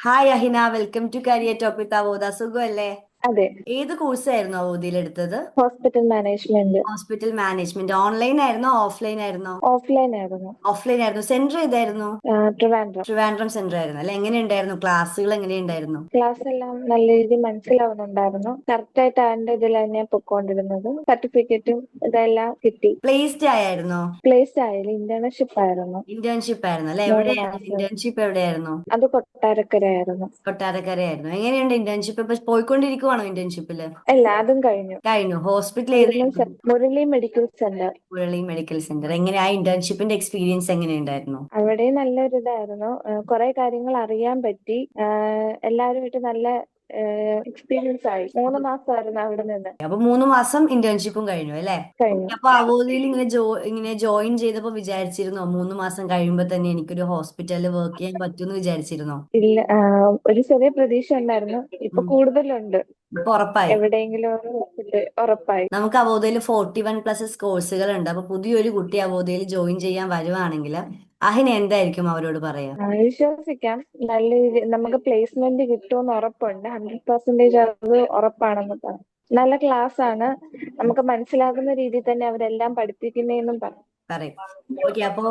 Hi Ahina, welcome to career top with Avodha. സുഖമല്ലേ? അതെ. ഏത് കോഴ്സായിരുന്നു അവോദയിൽ എടുത്തത്? Hospital management. Hospital management. Online ആയിരുന്നോ ഓഫ്ലൈൻ ആയിരുന്നോ? ഓഫ്ലൈൻ ആയിരുന്നു. ഓഫ്ലൈൻ ആയിരുന്നു. സെന്റർ ഏതായിരുന്നു? ട്രിവാൻഡ്രം. ട്രിവാൻഡ്രം സെന്റർ ആയിരുന്നു അല്ലെ? എങ്ങനെയുണ്ടായിരുന്നു ക്ലാസ്സുകൾ? എങ്ങനെയുണ്ടായിരുന്നു? ക്ലാസ് എല്ലാം നല്ല രീതിയിൽ മനസ്സിലാവുന്നുണ്ടായിരുന്നു. കറക്റ്റ് ആയിട്ട് അതിന്റെ ഇതിൽ തന്നെ പൊക്കോണ്ടിരുന്നത്. സർട്ടിഫിക്കറ്റും ഇതെല്ലാം കിട്ടി. പ്ലേസ്ഡ് ആയിരുന്നോ? പ്ലേസ്ഡ് ആയാലും ഇന്റേൺഷിപ്പ് ആയിരുന്നു. ഇന്റേൺഷിപ്പ് ആയിരുന്നു അല്ലെ? 3 മാസം. എവിടെയായിരുന്നു ഇന്റേൺഷിപ്പ്? എവിടെയായിരുന്നു? അത് കൊട്ടാരക്കരയായിരുന്നു. കൊട്ടാരക്കരയായിരുന്നു. എങ്ങനെയുണ്ട് ഇന്റേൺഷിപ്പ്? ഇപ്പൊ പോയിക്കൊണ്ടിരിക്കുവാണോ ഇന്റേൺഷിപ്പില്? അല്ല, അതും കഴിഞ്ഞു. കഴിഞ്ഞു. ഹോസ്പിറ്റൽ ഇവിടുന്ന് ഏതായിരുന്നു? Murali medical centre. Murali medical centre. എങ്ങനെയാ ഇന്റേൺഷിപ്പിന്റെ എക്സ്പീരിയൻസ് എങ്ങനെയുണ്ടായിരുന്നു? അവിടെ നല്ലൊരു ഇതായിരുന്നു. കുറെ കാര്യങ്ങൾ അറിയാൻ പറ്റി. എല്ലാവരുമായിട്ട് നല്ല എക്സ്പീരിയൻസ് ആയി. 3 മാസമായിരുന്നു അവിടെ നിന്ന്. അപ്പൊ 3 മാസം ഇന്റേൺഷിപ്പും കഴിഞ്ഞു അല്ലേ? കഴിഞ്ഞു. അപ്പൊ അവോദയിൽ ഇങ്ങനെ ജോയിൻ ചെയ്തപ്പോ വിചാരിച്ചിരുന്നോ 3 മാസം കഴിയുമ്പോ തന്നെ എനിക്കൊരു ഹോസ്പിറ്റലിൽ വർക്ക് ചെയ്യാൻ പറ്റുമെന്ന് വിചാരിച്ചിരുന്നോ? ഇല്ല, ഒരു ചെറിയ പ്രതീക്ഷ ഉണ്ടായിരുന്നു. ഇപ്പൊ ഉം. കൂടുതലുണ്ട്. ഇപ്പൊ ഉറപ്പായി. എവിടെയെങ്കിലും ഒരു hospital ഉറപ്പായി. നമുക്ക് അവോദയിൽ 41+ കോഴ്സുകൾ ഉണ്ട്. അപ്പൊ പുതിയൊരു കുട്ടി അവോദയിൽ ജോയിൻ ചെയ്യാൻ വരുവാണെങ്കിൽ അഹിന് എന്തായിരിക്കും അവരോട് പറയാ? വിശ്വസിക്കാം. നല്ല രീതി നമുക്ക് പ്ലേസ്മെന്റ് കിട്ടുമെന്ന് ഉറപ്പുണ്ട്. 100% അത് ഉറപ്പാണെന്ന് പറയാം. നല്ല ക്ലാസ് ആണ്. നമുക്ക് മനസ്സിലാകുന്ന രീതിയിൽ തന്നെ അവരെല്ലാം പഠിപ്പിക്കുന്നതെന്നും പറയാം. പറയും. ഓക്കെ. അപ്പോ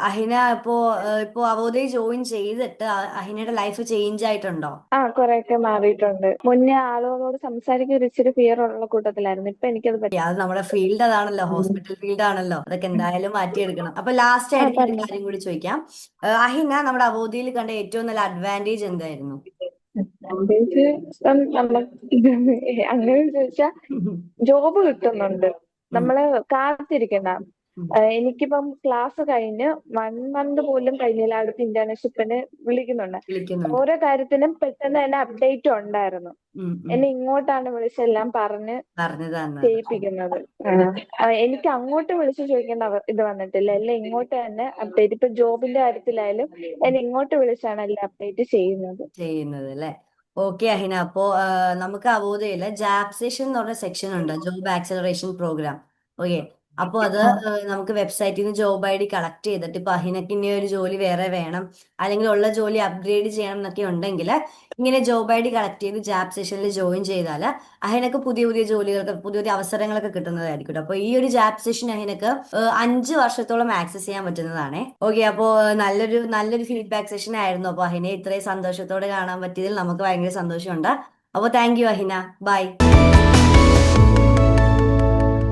അഹിന ഇപ്പോ അവോദയിൽ ജോയിൻ ചെയ്തിട്ട് അഹിനയുടെ ലൈഫ് ചേഞ്ച് ആയിട്ടുണ്ടോ? കുറെയൊക്കെ മാറിയിട്ടുണ്ട്. മുന്നേ ആളുകളോട് സംസാരിക്കാൻ ഒരു ഇച്ചിരി ഫിയർ ഉള്ള കൂട്ടത്തിലായിരുന്നു. ഇപ്പൊ എനിക്കത് Yeah, അത് നമ്മുടെ ഫീൽഡ് അതാണല്ലോ, ഹോസ്പിറ്റൽ ഫീൽഡ് ആണല്ലോ. അതൊക്കെ എന്തായാലും മാറ്റിയെടുക്കണം. അപ്പൊ ലാസ്റ്റ് ആയിട്ട് ഞാൻ ഒരു പറഞ്ഞു. കാര്യം കൂടി ചോദിക്കാം. അഹിന നമ്മുടെ അവോദിയിൽ കണ്ട ഏറ്റവും നല്ല അഡ്വാൻറ്റേജ് എന്തായിരുന്നു? അഡ്വാൻറ്റേജ് ഇപ്പം അങ്ങനെ ചോദിച്ചാൽ ജോബ് കിട്ടുന്നുണ്ട്. നമ്മള് കാത്തിരിക്കണ്ട. എനിക്കിപ്പം ക്ലാസ് കഴിഞ്ഞ് 1 മന്ത് പോലും കഴിഞ്ഞില്ല, അടുത്ത ഇന്റേൺഷിപ്പിന് വിളിക്കുന്നുണ്ട്. വിളിക്കുന്നുണ്ട്. ഓരോ കാര്യത്തിനും പെട്ടെന്ന് തന്നെ അപ്ഡേറ്റ് ഉണ്ടായിരുന്നു. ഉം, ഉം. എന്നെ ഇങ്ങോട്ടാണ് വിളിച്ചെല്ലാം പറഞ്ഞ് പറഞ്ഞു തന്നത്. ചെയ്യിപ്പിക്കുന്നത്. എനിക്ക് അങ്ങോട്ട് വിളിച്ച് ചോദിക്കേണ്ട ഇത് വന്നിട്ടില്ല. എല്ലാം ഇങ്ങോട്ട് തന്നെ അപ്ഡേറ്റ്. ഇപ്പൊ ജോബിന്റെ കാര്യത്തിലായാലും എന്നെ ഇങ്ങോട്ട് വിളിച്ചാണ് എല്ലാം അപ്ഡേറ്റ് ചെയ്യുന്നത്. ചെയ്യുന്നത് അല്ലേ? ഓക്കെ അഹിന. അപ്പോ നമുക്ക് അവോദയില് ജാബ് സെഷൻ എന്ന് പറഞ്ഞ സെക്ഷൻ ഉണ്ട്, ജോബ് ആക്സലറേഷൻ പ്രോഗ്രാം. ഓക്കെ. അപ്പൊ അത് ആ. നമുക്ക് വെബ്സൈറ്റിൽ നിന്ന് ജോബ് ഐ ഡി കളക്ട് ചെയ്തിട്ട് ഇപ്പൊ അഹിനക്ക് ഇനി ഒരു ജോലി വേറെ വേണം, അല്ലെങ്കിൽ ഉള്ള ജോലി അപ്ഗ്രേഡ് ചെയ്യണം എന്നൊക്കെ ഉണ്ടെങ്കിൽ ഇങ്ങനെ ജോബ് ഐ ഡി കളക്ട് ചെയ്ത് ജാബ് സെഷനിൽ ജോയിൻ ചെയ്താൽ അഹിനക്ക് പുതിയ പുതിയ ജോലികൾക്ക് പുതിയ പുതിയ അവസരങ്ങളൊക്കെ കിട്ടുന്നതായിരിക്കും. അപ്പൊ ഈ ഒരു ജാബ് സെഷൻ അഹിനക്ക് 5 വർഷത്തോളം ആക്സസ് ചെയ്യാൻ പറ്റുന്നതാണ്. ഓക്കെ. അപ്പോ നല്ലൊരു നല്ലൊരു ഫീഡ്ബാക്ക് സെഷൻ ആയിരുന്നു. അപ്പൊ അഹിനെ ഇത്രയും സന്തോഷത്തോടെ കാണാൻ പറ്റിയതിൽ നമുക്ക് ഭയങ്കര സന്തോഷമുണ്ട്. അപ്പോൾ താങ്ക് യു അഹിന. ബൈ.